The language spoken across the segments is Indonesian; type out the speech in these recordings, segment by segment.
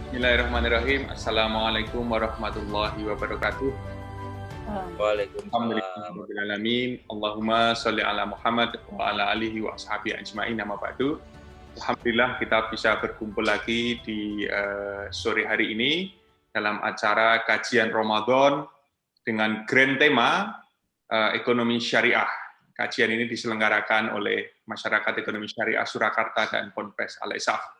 Bismillahirrahmanirrahim. Assalamualaikum warahmatullahi wabarakatuh. Waalaikumsalam. Alhamdulillahirrahmanirrahim. Allahumma sholli ala Muhammad wa ala alihi wa ashabi ajma'in. Nama ba'du. Alhamdulillah kita bisa berkumpul lagi di sore hari ini dalam acara kajian Ramadan dengan grand tema ekonomi syariah. Kajian ini diselenggarakan oleh Masyarakat Ekonomi Syariah Surakarta dan Ponpes Al-Isaf.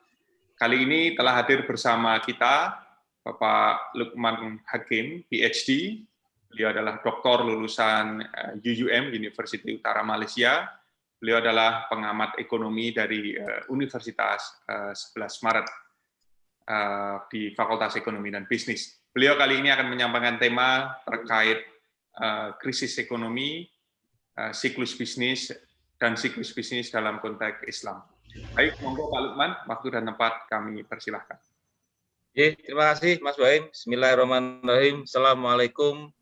Kali ini telah hadir bersama kita Bapak Lukman Hakim, PhD. Beliau adalah doktor lulusan UUM, University Utara Malaysia. Beliau adalah pengamat ekonomi dari Universitas 11 Maret di Fakultas Ekonomi dan Bisnis. Beliau kali ini akan menyampaikan tema terkait krisis ekonomi, siklus bisnis, dan siklus bisnis dalam konteks Islam. Baik, monggo Pak Lukman, waktu dan tempat kami persilahkan. Terima kasih Mas Baim. Bismillahirrahmanirrahim. Assalamualaikum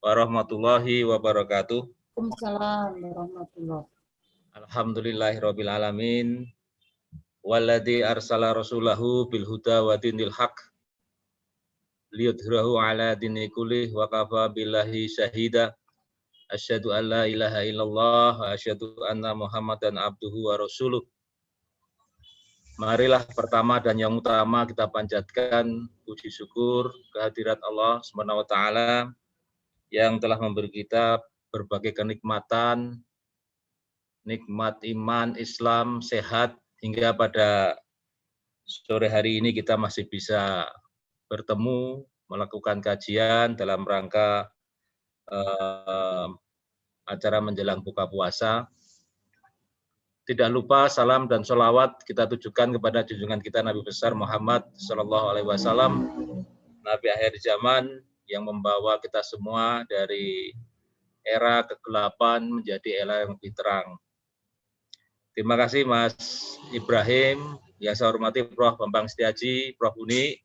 warahmatullahi wabarakatuh. Waalaikumsalam warahmatullahi. Alhamdulillahirabbil alamin. Walladzi arsala rasulahu bil huda wa dinil haq liyudhhirahu ala dini kullih wa kafa billahi syahida. Asyhadu an la ilaha illallah wa asyhadu anna Muhammadan abduhu wa rasuluh. Marilah pertama dan yang utama kita panjatkan puji syukur kehadirat Allah Subhanahu wa taala yang telah memberi kita berbagai kenikmatan, nikmat iman, Islam, sehat, hingga pada sore hari ini kita masih bisa bertemu, melakukan kajian dalam rangka acara menjelang buka puasa. Tidak lupa salam dan sholawat kita tujukan kepada junjungan kita Nabi besar Muhammad SAW, Nabi akhir zaman yang membawa kita semua dari era kegelapan menjadi era yang lebih terang. Terima kasih Mas Ibrahim, yang saya hormati Prof. Bambang Setiaji, Prof. Uni,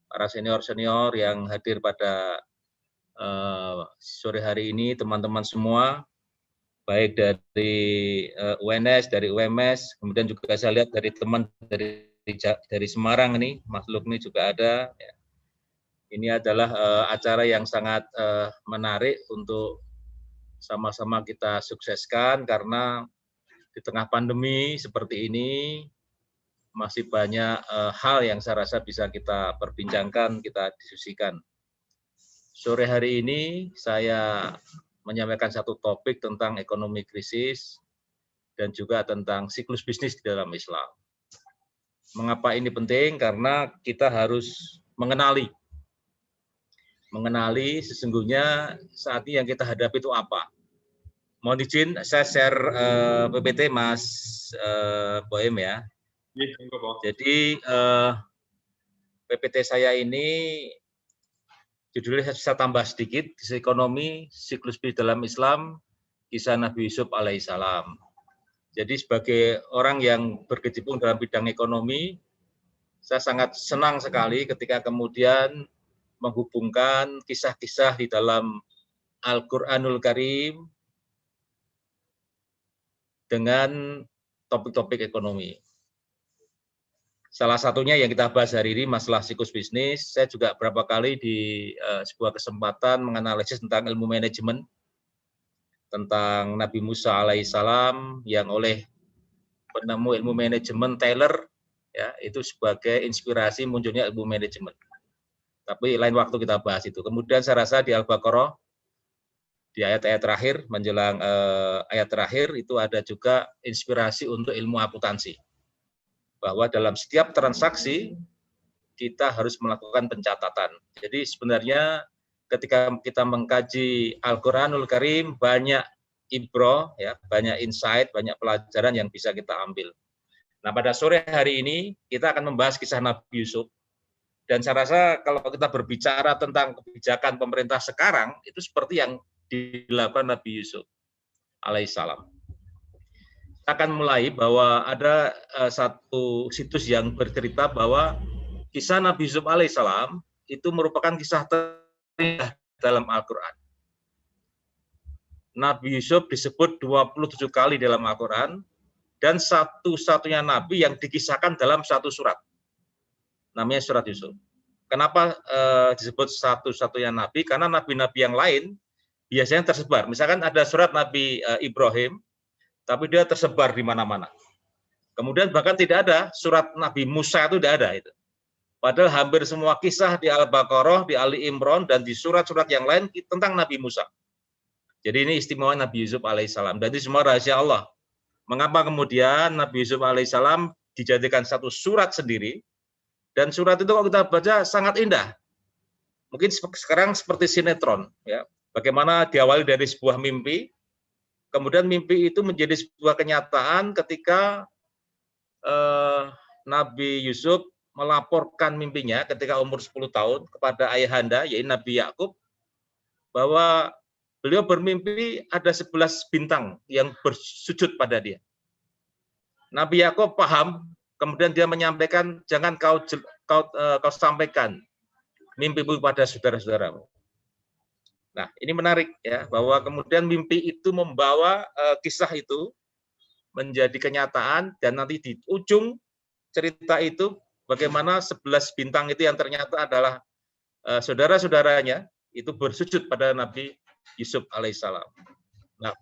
para senior-senior yang hadir pada sore hari ini, teman-teman semua, baik dari UNS, dari UMS, kemudian juga saya lihat dari teman dari Semarang ini, Mas Lukni juga ada. Ya. Ini adalah acara yang sangat menarik untuk sama-sama kita sukseskan, karena di tengah pandemi seperti ini masih banyak hal yang saya rasa bisa kita perbincangkan, kita diskusikan. Sore hari ini saya menyampaikan satu topik tentang ekonomi krisis dan juga tentang siklus bisnis di dalam Islam. Mengapa ini penting? Karena kita harus mengenali sesungguhnya saat ini yang kita hadapi itu apa. Mohon izin saya share PPT Mas Boem ya. Jadi PPT saya ini judulnya saya tambah sedikit, ekonomi, siklus bisnis dalam Islam, kisah Nabi Yusuf alaihissalam. Jadi sebagai orang yang berkecimpung dalam bidang ekonomi, saya sangat senang sekali ketika kemudian menghubungkan kisah-kisah di dalam Al-Quranul Karim dengan topik-topik ekonomi. Salah satunya yang kita bahas hari ini masalah siklus bisnis. Saya juga berapa kali di sebuah kesempatan menganalisis tentang ilmu manajemen, tentang Nabi Musa alaihissalam yang oleh penemu ilmu manajemen Taylor ya, itu sebagai inspirasi munculnya ilmu manajemen. Tapi lain waktu kita bahas itu. Kemudian saya rasa di Al-Baqarah di ayat-ayat terakhir menjelang ayat terakhir itu ada juga inspirasi untuk ilmu akuntansi. Bahwa dalam setiap transaksi kita harus melakukan pencatatan. Jadi sebenarnya ketika kita mengkaji Al-Quranul Karim banyak ibroh, ya, banyak insight, banyak pelajaran yang bisa kita ambil. Nah pada sore hari ini kita akan membahas kisah Nabi Yusuf. Dan saya rasa kalau kita berbicara tentang kebijakan pemerintah sekarang itu seperti yang dilakukan Nabi Yusuf alaihissalam. Akan mulai bahwa ada satu situs yang bercerita bahwa kisah Nabi Yusuf alaihissalam itu merupakan kisah terindah dalam Al-Quran. Nabi Yusuf disebut 27 kali dalam Al-Quran dan satu-satunya Nabi yang dikisahkan dalam satu surat. namanya surat Yusuf. Kenapa disebut satu-satunya nabi? Karena nabi-nabi yang lain biasanya tersebar. Misalkan ada surat Nabi Ibrahim, tapi dia tersebar di mana-mana. Kemudian bahkan tidak ada surat Nabi Musa, itu tidak ada itu. Padahal hampir semua kisah di Al-Baqarah, di Ali Imran, dan di surat-surat yang lain tentang Nabi Musa. Jadi ini istimewa Nabi Yusuf alaihissalam. Dan itu semua rahasia Allah. Mengapa kemudian Nabi Yusuf alaihissalam dijadikan satu surat sendiri? Dan surat itu kalau kita baca sangat indah. Mungkin sekarang seperti sinetron, ya. Bagaimana diawali dari sebuah mimpi, kemudian mimpi itu menjadi sebuah kenyataan ketika Nabi Yusuf melaporkan mimpinya ketika umur 10 tahun kepada ayahanda, yaitu Nabi Yakub, bahwa beliau bermimpi ada 11 bintang yang bersujud pada dia. Nabi Yakub paham, kemudian dia menyampaikan, jangan kau sampaikan mimpimu pada saudara-saudaramu. Nah, ini menarik ya, bahwa kemudian mimpi itu membawa kisah itu menjadi kenyataan, dan nanti di ujung cerita itu bagaimana 11 bintang itu yang ternyata adalah saudara-saudaranya itu bersujud pada Nabi Yusuf alaihissalam. Nah,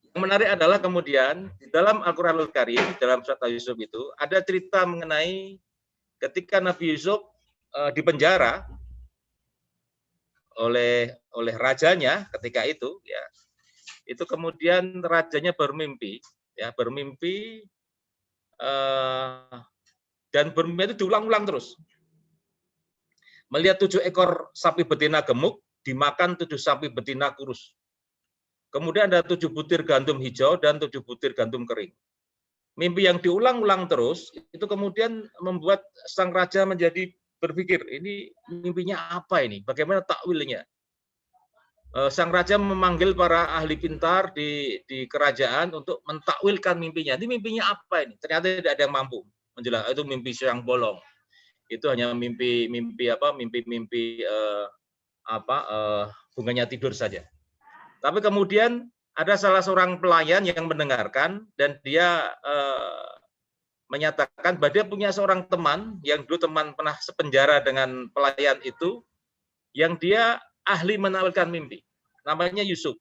yang menarik adalah kemudian di dalam Al-Qur'anul Karim, dalam surat Yusuf itu ada cerita mengenai ketika Nabi Yusuf dipenjara oleh rajanya ketika itu, ya, itu kemudian rajanya bermimpi, ya, dan bermimpi itu diulang-ulang terus. Melihat 7 ekor sapi betina gemuk dimakan 7 sapi betina kurus. Kemudian ada 7 butir gandum hijau dan 7 butir gandum kering. Mimpi yang diulang-ulang terus itu kemudian membuat sang raja menjadi berpikir, ini mimpinya apa ini? Bagaimana takwilnya? Sang raja memanggil para ahli pintar di kerajaan untuk mentakwilkan mimpinya. Ini mimpinya apa ini? Ternyata tidak ada yang mampu menjelaskan. Itu mimpi siang bolong. Itu hanya mimpi bunganya tidur saja. Tapi kemudian ada salah seorang pelayan yang mendengarkan dan dia menyatakan bahwa dia punya seorang teman yang dulu pernah sepenjara dengan pelayan itu, yang dia ahli menakwilkan mimpi. Namanya Yusuf.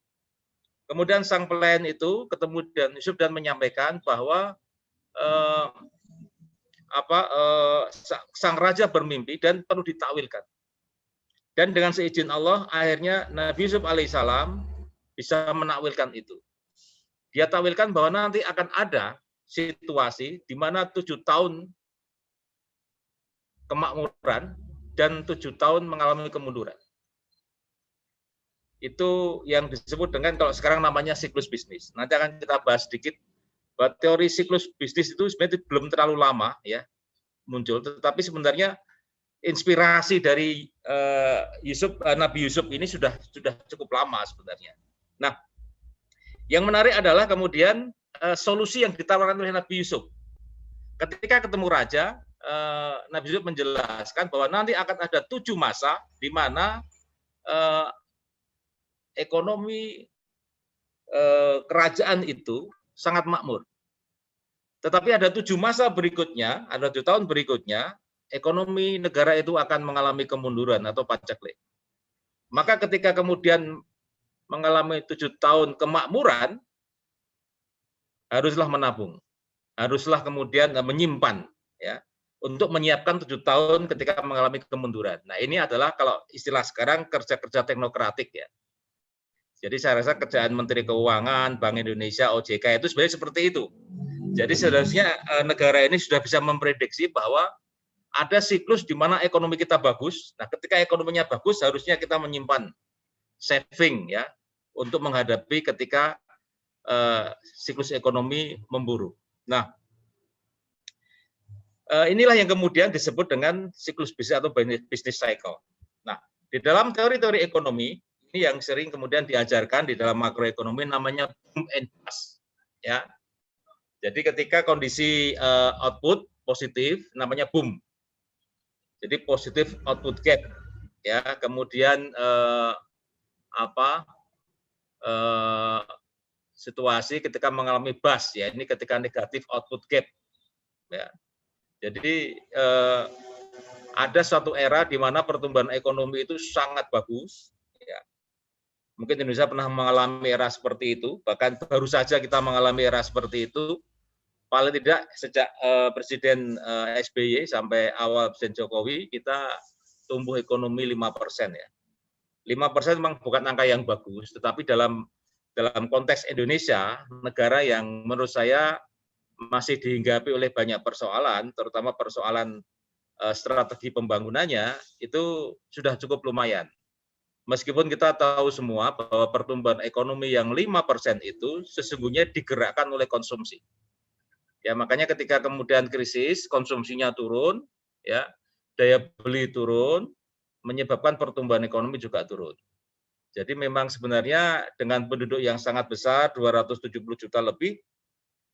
Kemudian sang pelayan itu ketemu dengan Yusuf dan menyampaikan bahwa sang raja bermimpi dan perlu ditakwilkan. Dan dengan seizin Allah, akhirnya Nabi Yusuf alaihissalam bisa menakwilkan itu. Dia takwilkan bahwa nanti akan ada situasi di mana 7 tahun kemakmuran dan 7 tahun mengalami kemunduran. Itu yang disebut dengan, kalau sekarang namanya siklus bisnis. Nanti akan kita bahas sedikit bahwa teori siklus bisnis itu sebenarnya belum terlalu lama ya muncul, tetapi sebenarnya inspirasi dari Nabi Yusuf ini sudah cukup lama sebenarnya. Nah, yang menarik adalah kemudian solusi yang ditawarkan oleh Nabi Yusuf. Ketika ketemu raja, Nabi Yusuf menjelaskan bahwa nanti akan ada 7 masa di mana ekonomi kerajaan itu sangat makmur. Tetapi ada 7 masa berikutnya, ada 7 tahun berikutnya, ekonomi negara itu akan mengalami kemunduran atau paceklik. Maka ketika kemudian mengalami 7 tahun kemakmuran, haruslah menabung, haruslah kemudian menyimpan, ya, untuk menyiapkan 7 tahun ketika mengalami kemunduran. Nah, ini adalah kalau istilah sekarang kerja-kerja teknokratik ya. Jadi saya rasa kerjaan Menteri Keuangan, Bank Indonesia, OJK itu sebenarnya seperti itu. Jadi seharusnya negara ini sudah bisa memprediksi bahwa ada siklus di mana ekonomi kita bagus. Nah, ketika ekonominya bagus, harusnya kita menyimpan saving ya untuk menghadapi ketika siklus ekonomi memburuk. Nah, inilah yang kemudian disebut dengan siklus bisnis atau business cycle. Nah, di dalam teori-teori ekonomi ini yang sering kemudian diajarkan di dalam makroekonomi namanya boom and bust. Ya, jadi ketika kondisi output positif namanya boom. Jadi positif output gap. Ya, kemudian situasi ketika mengalami bust ya, ini ketika negatif output gap. Ya. Jadi ada suatu era di mana pertumbuhan ekonomi itu sangat bagus. Ya. Mungkin Indonesia pernah mengalami era seperti itu, bahkan baru saja kita mengalami era seperti itu. Paling tidak sejak Presiden SBY sampai awal Presiden Jokowi, kita tumbuh ekonomi 5% ya. 5% memang bukan angka yang bagus, tetapi dalam konteks Indonesia, negara yang menurut saya masih dihinggapi oleh banyak persoalan, terutama persoalan strategi pembangunannya, itu sudah cukup lumayan. Meskipun kita tahu semua bahwa pertumbuhan ekonomi yang 5% itu sesungguhnya digerakkan oleh konsumsi. Ya, makanya ketika kemudian krisis, konsumsinya turun, ya, daya beli turun, menyebabkan pertumbuhan ekonomi juga turun. Jadi memang sebenarnya dengan penduduk yang sangat besar, 270 juta lebih,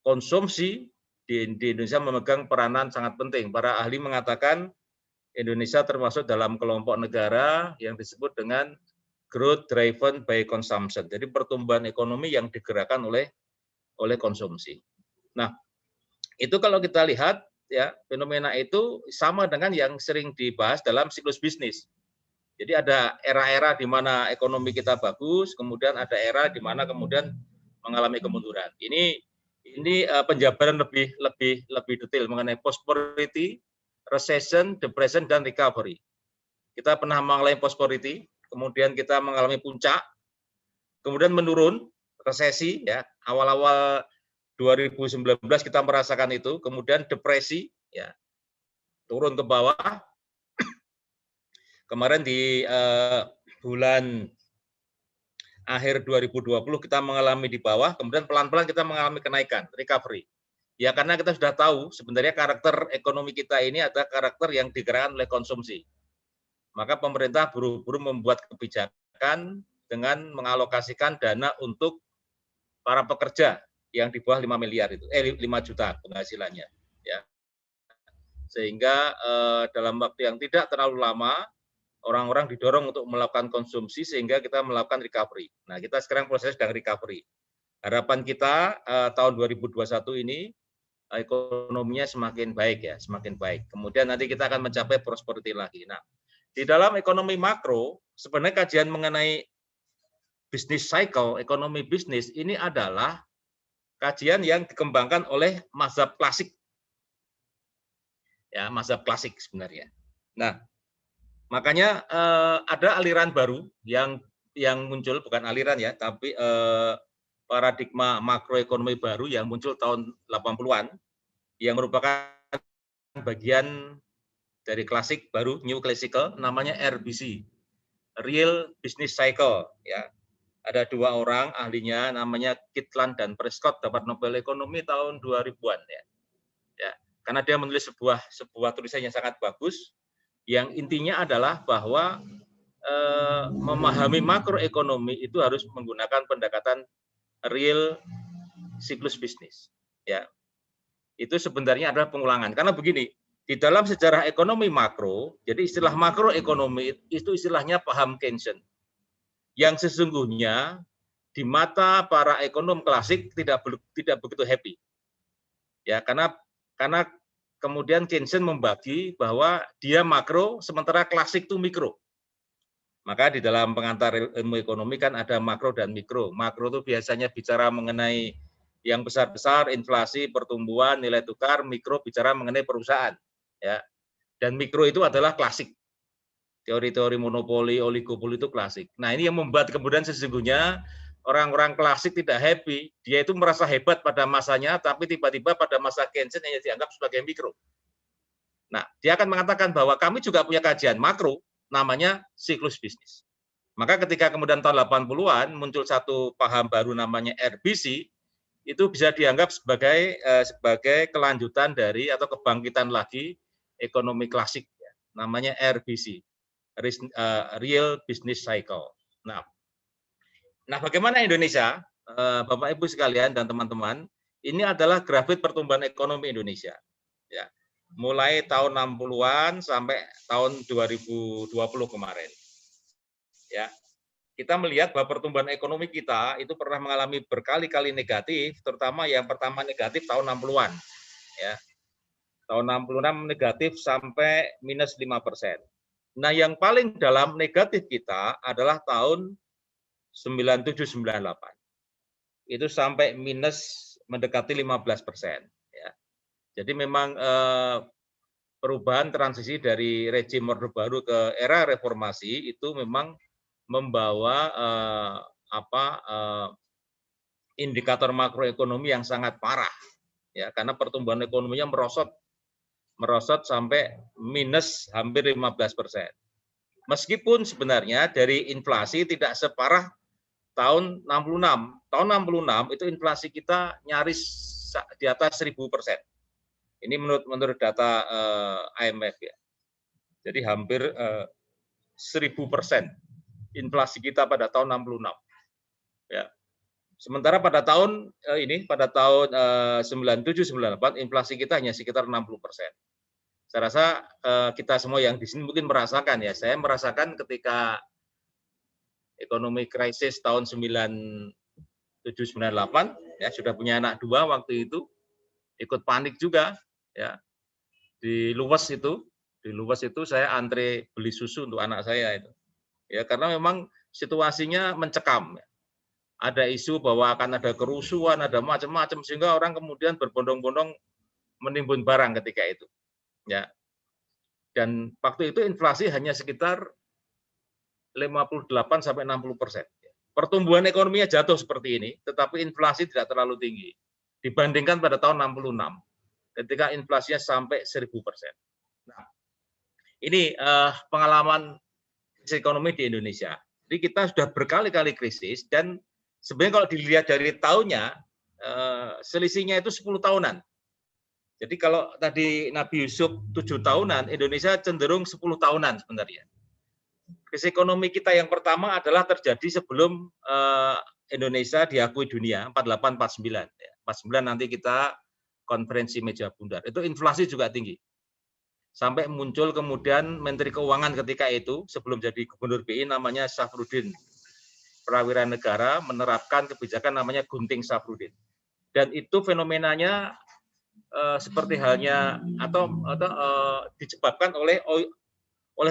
konsumsi di Indonesia memegang peranan sangat penting. Para ahli mengatakan Indonesia termasuk dalam kelompok negara yang disebut dengan growth driven by consumption. Jadi pertumbuhan ekonomi yang digerakkan oleh konsumsi. Nah, itu kalau kita lihat ya, fenomena itu sama dengan yang sering dibahas dalam siklus bisnis. Jadi ada era-era di mana ekonomi kita bagus, kemudian ada era di mana kemudian mengalami kemunduran. Ini penjabaran lebih detail mengenai prosperity, recession, depression, dan recovery. Kita pernah mengalami prosperity, kemudian kita mengalami puncak, kemudian menurun, resesi, ya awal-awal 2019 kita merasakan itu, kemudian depresi, ya turun ke bawah. Kemarin di bulan akhir 2020 kita mengalami di bawah, kemudian pelan-pelan kita mengalami kenaikan, recovery. Ya karena kita sudah tahu sebenarnya karakter ekonomi kita ini adalah karakter yang digerakkan oleh konsumsi. Maka pemerintah buru-buru membuat kebijakan dengan mengalokasikan dana untuk para pekerja yang di bawah 5 miliar itu, 5 juta penghasilannya, ya. Sehingga dalam waktu yang tidak terlalu lama, orang-orang didorong untuk melakukan konsumsi sehingga kita melakukan recovery. Nah, kita sekarang proses sedang recovery. Harapan kita tahun 2021 ini ekonominya semakin baik ya, semakin baik. Kemudian nanti kita akan mencapai prosperity lagi. Nah, di dalam ekonomi makro, sebenarnya kajian mengenai business cycle, ekonomi bisnis ini adalah kajian yang dikembangkan oleh mazhab klasik. Ya, mazhab klasik sebenarnya. Nah, makanya ada aliran baru yang muncul, bukan aliran ya, tapi paradigma makroekonomi baru yang muncul tahun 80-an yang merupakan bagian dari klasik baru, new classical, namanya RBC, Real Business Cycle, ya. Ada dua orang ahlinya namanya Kitlan dan Prescott, dapat Nobel Ekonomi tahun 2000-an ya. Ya, karena dia menulis sebuah tulisan yang sangat bagus yang intinya adalah bahwa memahami makroekonomi itu harus menggunakan pendekatan real siklus bisnis. Ya. Itu sebenarnya adalah pengulangan. Karena begini, di dalam sejarah ekonomi makro, jadi istilah makroekonomi itu istilahnya paham Keynesian. Yang sesungguhnya di mata para ekonom klasik tidak begitu happy. Ya, karena kemudian Keynesian membagi bahwa dia makro sementara klasik itu mikro. Maka di dalam pengantar ilmu ekonomi kan ada makro dan mikro. Makro itu biasanya bicara mengenai yang besar-besar, inflasi, pertumbuhan, nilai tukar. Mikro bicara mengenai perusahaan. Ya. Dan mikro itu adalah klasik. Teori-teori monopoli, oligopoli itu klasik. Nah, ini yang membuat kemudian sesungguhnya orang-orang klasik tidak happy. Dia itu merasa hebat pada masanya, tapi tiba-tiba pada masa Keynesian hanya dianggap sebagai mikro. Nah, dia akan mengatakan bahwa kami juga punya kajian makro, namanya siklus bisnis. Maka ketika kemudian tahun 80-an muncul satu paham baru namanya RBC, itu bisa dianggap sebagai kelanjutan dari atau kebangkitan lagi ekonomi klasik, namanya RBC. Real Business Cycle. Nah, bagaimana Indonesia, Bapak Ibu sekalian dan teman-teman, ini adalah grafik pertumbuhan ekonomi Indonesia. Ya, mulai tahun 60-an sampai tahun 2020 kemarin. Ya, kita melihat bahwa pertumbuhan ekonomi kita itu pernah mengalami berkali-kali negatif, terutama yang pertama negatif tahun 60-an. Ya. Tahun 66 negatif sampai minus 5%. Nah, yang paling dalam negatif kita adalah tahun 97-98. Itu sampai minus mendekati 15%. Ya. Jadi memang perubahan transisi dari rejim Orde Baru ke era reformasi itu memang membawa indikator makroekonomi yang sangat parah, ya, karena pertumbuhan ekonominya merosot sampai minus hampir 15%. Meskipun sebenarnya dari inflasi tidak separah tahun 66. Tahun 66 itu inflasi kita nyaris di atas 1000%. Ini menurut data IMF ya. Jadi hampir 1000% inflasi kita pada tahun 66. Ya. Sementara pada tahun pada tahun 97-98 inflasi kita hanya sekitar 60%. Saya rasa kita semua yang di sini mungkin merasakan ya. Saya merasakan ketika ekonomi krisis tahun 97-98 ya, sudah punya anak 2 waktu itu, ikut panik juga ya. Di Luwes itu saya antre beli susu untuk anak saya itu. Ya, karena memang situasinya mencekam. Ada isu bahwa akan ada kerusuhan, ada macam-macam, sehingga orang kemudian berbondong-bondong menimbun barang ketika itu. Ya. Dan waktu itu inflasi hanya sekitar 58-60%. Pertumbuhan ekonominya jatuh seperti ini, tetapi inflasi tidak terlalu tinggi dibandingkan pada tahun 66 ketika inflasinya sampai 1000%. Nah, ini pengalaman krisis ekonomi di Indonesia. Jadi kita sudah berkali-kali krisis dan sebenarnya kalau dilihat dari tahunnya selisihnya itu 10 tahunan. Jadi kalau tadi Nabi Yusuf 7 tahunan, Indonesia cenderung 10 tahunan sebenarnya. Krisis ekonomi kita yang pertama adalah terjadi sebelum Indonesia diakui dunia, 48-49. 49 nanti kita konferensi meja bundar. Itu inflasi juga tinggi. Sampai muncul kemudian Menteri Keuangan ketika itu, sebelum jadi Gubernur BI namanya Syafruddin Prawira Negara, menerapkan kebijakan namanya Gunting Syafruddin. Dan itu fenomenanya seperti halnya disebabkan oleh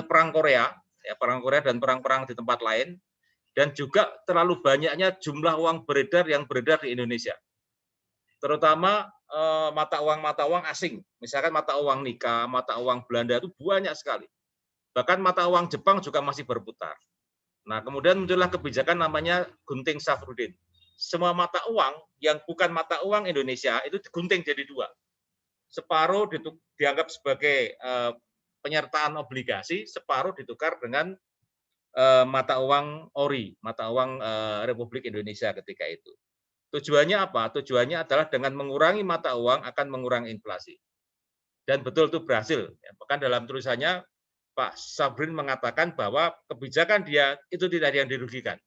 perang Korea, ya, perang Korea dan perang-perang di tempat lain, dan juga terlalu banyaknya jumlah uang beredar yang beredar di Indonesia, terutama mata uang asing, misalkan mata uang Nika, mata uang Belanda itu banyak sekali, bahkan mata uang Jepang juga masih berputar. Nah, kemudian muncullah kebijakan namanya Gunting Syafruddin. Semua mata uang yang bukan mata uang Indonesia itu digunting jadi 2. Separuh dianggap sebagai penyertaan obligasi, separuh ditukar dengan mata uang ORI, mata uang Republik Indonesia ketika itu. Tujuannya apa? Tujuannya adalah dengan mengurangi mata uang akan mengurangi inflasi. Dan betul itu berhasil. Bahkan dalam tulisannya Pak Sabrin mengatakan bahwa kebijakan dia itu tidak ada yang dirugikan.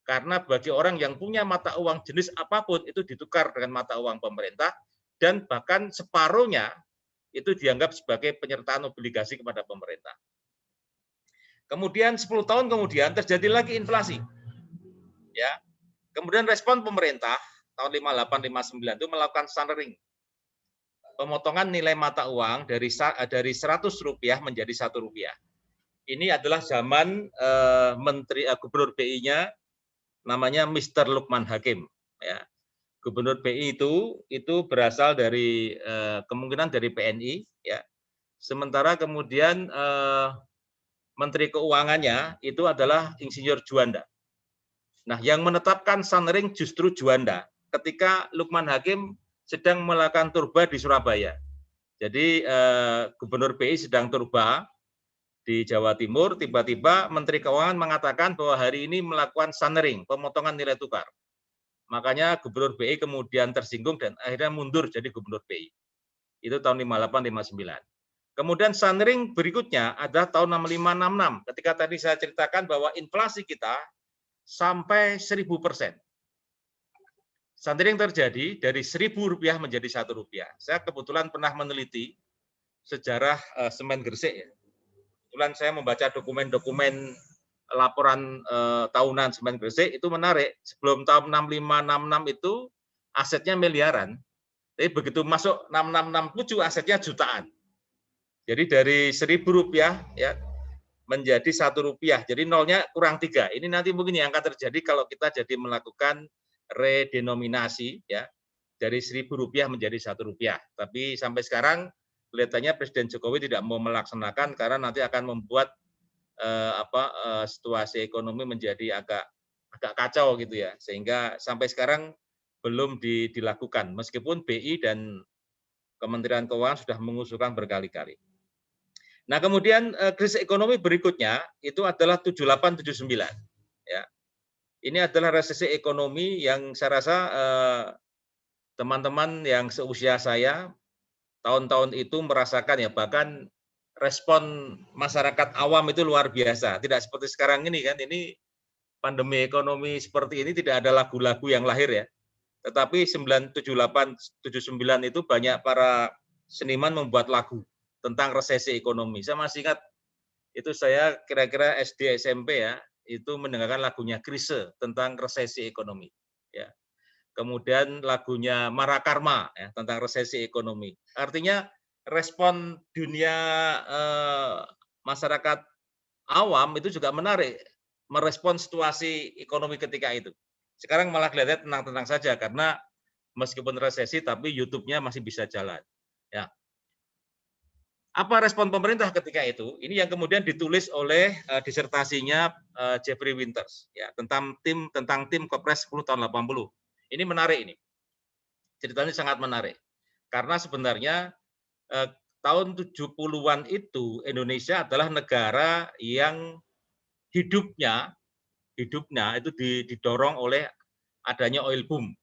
Karena bagi orang yang punya mata uang jenis apapun itu ditukar dengan mata uang pemerintah, dan bahkan separuhnya itu dianggap sebagai penyertaan obligasi kepada pemerintah. Kemudian 10 tahun kemudian terjadi lagi inflasi. Ya. Kemudian respon pemerintah tahun 58-59 itu melakukan sunering. Pemotongan nilai mata uang dari Rp100 menjadi Rp1. Ini adalah zaman Menteri Gubernur BI-nya namanya Mr. Lukman Hakim. Ya. Gubernur BI itu berasal dari kemungkinan dari PNI, ya. Sementara kemudian Menteri Keuangannya itu adalah Insinyur Juanda. Nah, yang menetapkan sunring justru Juanda ketika Lukman Hakim sedang melakukan turba di Surabaya. Jadi Gubernur BI sedang turba di Jawa Timur, tiba-tiba Menteri Keuangan mengatakan bahwa hari ini melakukan sunring, pemotongan nilai tukar. Makanya Gubernur BI kemudian tersinggung dan akhirnya mundur jadi Gubernur BI. Itu tahun 58-59. Kemudian sunring berikutnya adalah tahun 65-66. Ketika tadi saya ceritakan bahwa inflasi kita sampai 1000%. Sunring terjadi dari Rp1.000 menjadi Rp1. Saya kebetulan pernah meneliti sejarah semen Gresik. Ya. Kebetulan saya membaca dokumen-dokumen laporan tahunan semen Gresik, itu menarik. Sebelum tahun 65-66 itu asetnya miliaran, Tapi begitu masuk 6667 asetnya jutaan. Jadi dari Rp1.000 ya menjadi Rp1. Jadi nolnya kurang 3. Ini nanti mungkin yang akan terjadi kalau kita jadi melakukan redenominasi ya dari Rp1.000 menjadi Rp1. Tapi sampai sekarang kelihatannya Presiden Jokowi tidak mau melaksanakan karena nanti akan membuat situasi ekonomi menjadi agak kacau gitu ya. Sehingga sampai sekarang belum dilakukan meskipun BI dan Kementerian Keuangan sudah mengusulkan berkali-kali. Nah, kemudian krisis ekonomi berikutnya itu adalah 7879 ya. Ini adalah resesi ekonomi yang saya rasa teman-teman yang seusia saya tahun-tahun itu merasakan ya, bahkan respon masyarakat awam itu luar biasa. Tidak seperti sekarang ini kan, ini pandemi ekonomi seperti ini tidak ada lagu-lagu yang lahir ya. Tetapi 7879 itu banyak para seniman membuat lagu tentang resesi ekonomi. Saya masih ingat itu saya kira-kira SD SMP ya, itu mendengarkan lagunya Chrisye tentang resesi ekonomi. Ya. Kemudian lagunya Marakarma ya, tentang resesi ekonomi. Artinya respon dunia masyarakat awam itu juga menarik, merespon situasi ekonomi ketika itu. Sekarang malah kelihatannya tenang-tenang saja karena meskipun resesi tapi YouTube-nya masih bisa jalan. Ya. Apa respon pemerintah ketika itu? Ini yang kemudian ditulis oleh disertasinya Jeffrey Winters ya tentang tim Kepres 10 tahun 80. Ini menarik ini. Ceritanya sangat menarik. Karena sebenarnya tahun 70-an itu Indonesia adalah negara yang hidupnya itu didorong oleh adanya oil boom.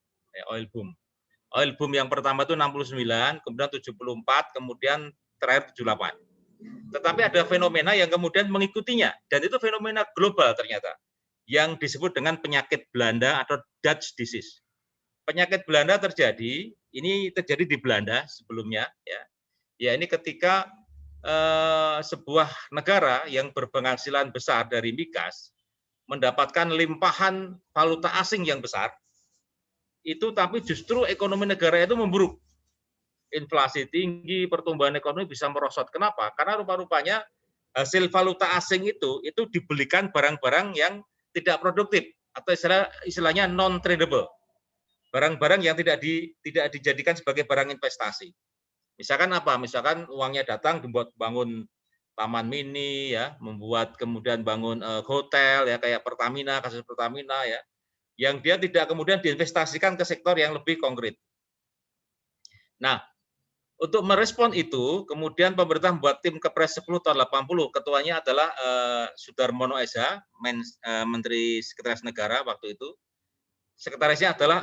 Oil boom yang pertama itu 69, kemudian 74, kemudian terakhir 78. Tetapi ada fenomena yang kemudian mengikutinya, dan itu fenomena global ternyata, yang disebut dengan penyakit Belanda atau Dutch disease. Penyakit Belanda terjadi di Belanda sebelumnya, ya ini ketika sebuah negara yang berpenghasilan besar dari migas mendapatkan limpahan valuta asing yang besar, itu tapi justru ekonomi negara itu memburuk. Inflasi tinggi, pertumbuhan ekonomi bisa merosot. Kenapa? Karena rupa-rupanya hasil valuta asing itu dibelikan barang-barang yang tidak produktif atau istilahnya non tradable. Barang-barang yang tidak dijadikan sebagai barang investasi. Misalkan apa? Misalkan uangnya datang dibuat bangun taman mini ya, membuat kemudian bangun hotel ya kayak Pertamina, kasus Pertamina ya. Yang dia tidak kemudian diinvestasikan ke sektor yang lebih konkret. Nah, untuk merespon itu, kemudian pemerintah membuat tim Kepres 10 tahun 80, ketuanya adalah Sudarmono S.H., Menteri Sekretaris Negara waktu itu. Sekretarisnya adalah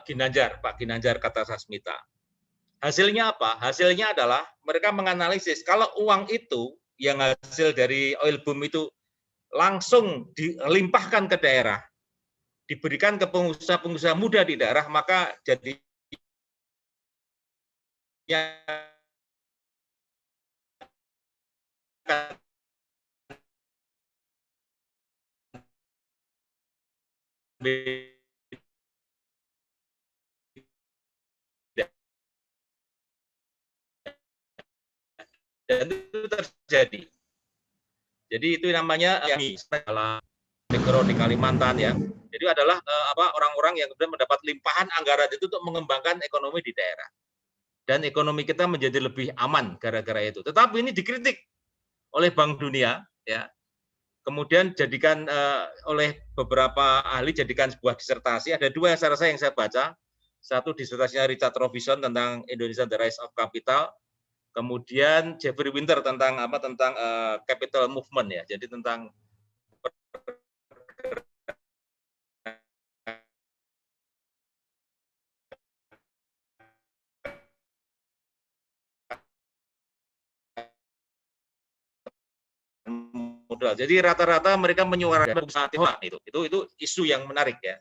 Ginanjar, Pak Ginanjar Kartasasmita. Hasilnya apa? Hasilnya adalah mereka menganalisis kalau uang itu yang hasil dari oil boom itu langsung dilimpahkan ke daerah, diberikan ke pengusaha-pengusaha muda di daerah, maka jadi dan itu terjadi. Jadi itu namanya mikro di Kalimantan ya. Jadi adalah orang-orang yang kemudian mendapat limpahan anggaran itu untuk mengembangkan ekonomi di daerah. Dan ekonomi kita menjadi lebih aman gara-gara itu. Tetapi ini dikritik oleh Bank Dunia ya. Kemudian jadikan oleh beberapa ahli jadikan sebuah disertasi. Ada dua yang saya rasa yang saya baca. Satu disertasinya Richard Robinson tentang Indonesia the Rise of Capital. Kemudian Jeffrey Winter tentang capital movement ya. Jadi tentang modal. Jadi rata-rata mereka menyuarakan itu isu yang menarik ya.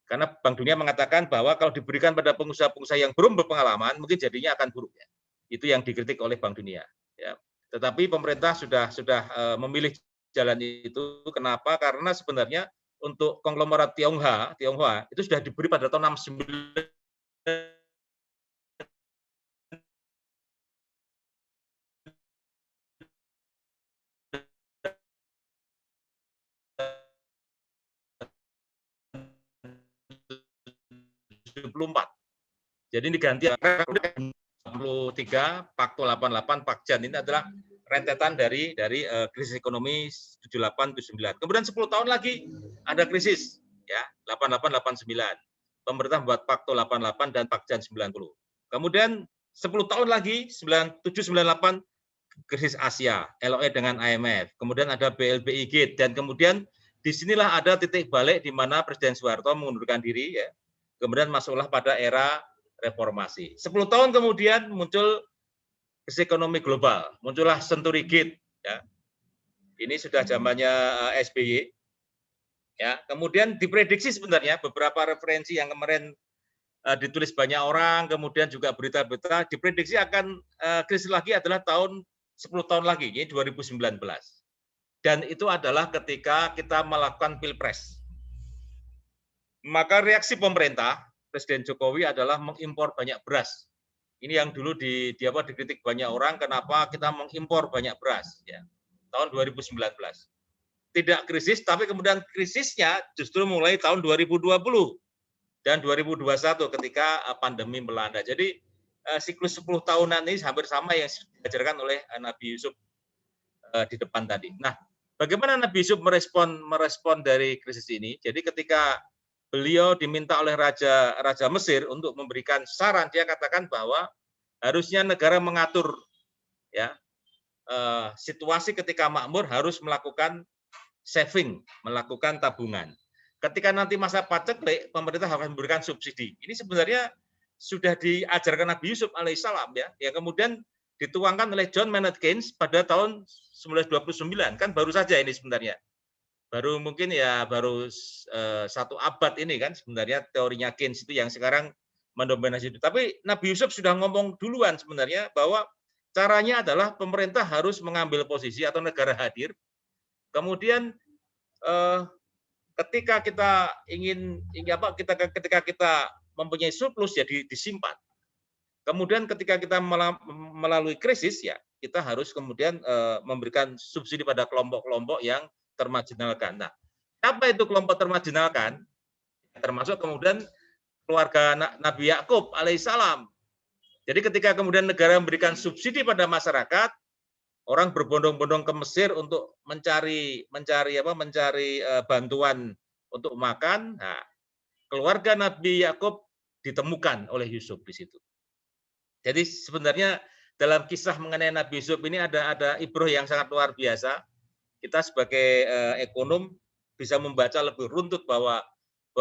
Karena Bank Dunia mengatakan bahwa kalau diberikan pada pengusaha-pengusaha yang belum berpengalaman, mungkin jadinya akan buruk ya. Itu yang dikritik oleh Bank Dunia. Ya. Tetapi pemerintah sudah memilih jalan itu. Kenapa? Karena sebenarnya untuk konglomerat Tionghoa itu sudah diberi pada tahun 69. Jadi diganti 63, Pakto 88, Pakjan ini adalah rentetan dari krisis ekonomi 78-79. Kemudian 10 tahun lagi ada krisis ya 88-89. Pemerintah membuat Pakto 88 dan Pakjan 90. Kemudian 10 tahun lagi 97-98 krisis Asia, LOE dengan IMF. Kemudian ada BLBI Gate dan kemudian disinilah ada titik balik di mana Presiden Soeharto mengundurkan diri ya. Kemudian masuklah pada era reformasi. 10 tahun kemudian muncul krisis ekonomi global, muncullah Century Gate ya. Ini sudah zamannya SBY. Ya, kemudian diprediksi sebenarnya beberapa referensi yang kemarin ditulis banyak orang, kemudian juga berita-berita diprediksi akan krisis lagi adalah 10 tahun lagi, ini 2019. Dan itu adalah ketika kita melakukan Pilpres. Maka reaksi pemerintah, Presiden Jokowi adalah mengimpor banyak beras. Ini yang dulu dikritik banyak orang, kenapa kita mengimpor banyak beras ya. Tahun 2019. Tidak krisis, tapi kemudian krisisnya justru mulai tahun 2020 dan 2021 ketika pandemi melanda. Jadi siklus 10 tahunan ini hampir sama yang diajarkan oleh Nabi Yusuf di depan tadi. Nah, bagaimana Nabi Yusuf merespon dari krisis ini? Jadi ketika beliau diminta oleh Raja Mesir untuk memberikan saran, dia katakan bahwa harusnya negara mengatur ya situasi ketika makmur harus melakukan saving, melakukan tabungan. Ketika nanti masa paceklik, pemerintah harus memberikan subsidi. Ini sebenarnya sudah diajarkan Nabi Yusuf alaihissalam ya, yang kemudian dituangkan oleh John Maynard Keynes pada tahun 1929, kan baru saja ini sebenarnya. Baru mungkin ya baru 1 abad ini kan sebenarnya teorinya Keynes itu yang sekarang mendominasi itu. Tapi Nabi Yusuf sudah ngomong duluan sebenarnya bahwa caranya adalah pemerintah harus mengambil posisi atau negara hadir. Kemudian ketika kita ketika kita mempunyai surplus jadi disimpan. Kemudian ketika kita melalui krisis ya kita harus kemudian memberikan subsidi pada kelompok-kelompok yang termarginalkan. Nah, apa itu kelompok termarginalkan? Termasuk kemudian keluarga Nabi Yakub alaihissalam. Jadi ketika kemudian negara memberikan subsidi pada masyarakat, orang berbondong-bondong ke Mesir untuk mencari bantuan untuk makan. Nah, keluarga Nabi Yakub ditemukan oleh Yusuf di situ. Jadi sebenarnya dalam kisah mengenai Nabi Yusuf ini ada ibroh yang sangat luar biasa. Kita sebagai ekonom bisa membaca lebih runtut bahwa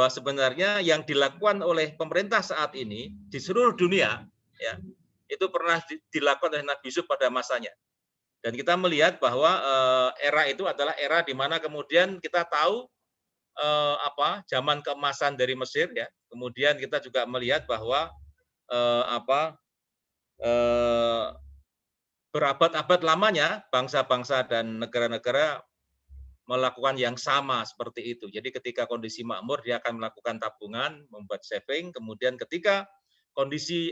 sebenarnya yang dilakukan oleh pemerintah saat ini di seluruh dunia ya itu pernah dilakukan oleh Nabi Yusuf pada masanya. Dan kita melihat bahwa era itu adalah era di mana kemudian kita tahu zaman keemasan dari Mesir ya. Kemudian kita juga melihat bahwa berabad-abad lamanya bangsa-bangsa dan negara-negara melakukan yang sama seperti itu. Jadi ketika kondisi makmur dia akan melakukan tabungan, membuat saving, kemudian ketika kondisi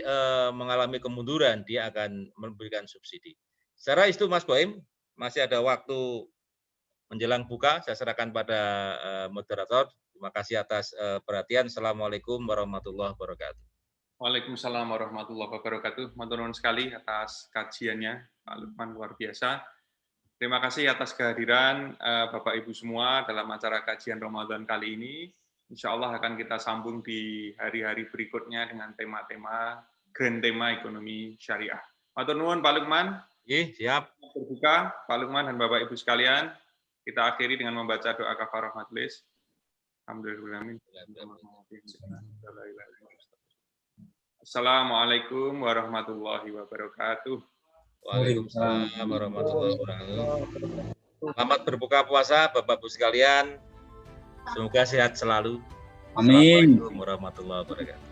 mengalami kemunduran dia akan memberikan subsidi. Secara itu Mas Boim, masih ada waktu menjelang buka, saya serahkan pada moderator. Terima kasih atas perhatian. Assalamualaikum warahmatullahi wabarakatuh. Waalaikumsalam warahmatullahi wabarakatuh. Matur nuwun sekali atas kajiannya, Pak Lukman, luar biasa. Terima kasih atas kehadiran Bapak Ibu semua dalam acara kajian Ramadan kali ini. Insya Allah akan kita sambung di hari-hari berikutnya dengan tema-tema, grand tema ekonomi syariah. Matur nuwun Pak Lukman. Siap. Berbuka, Pak Lukman dan Bapak Ibu sekalian. Kita akhiri dengan membaca doa kafarah majelis. Alhamdulillah. Assalamualaikum warahmatullahi wabarakatuh. Waalaikumsalam warahmatullahi wabarakatuh. Selamat berbuka puasa Bapak Ibu sekalian. Semoga sehat selalu. Amin. Assalamualaikum warahmatullahi wabarakatuh.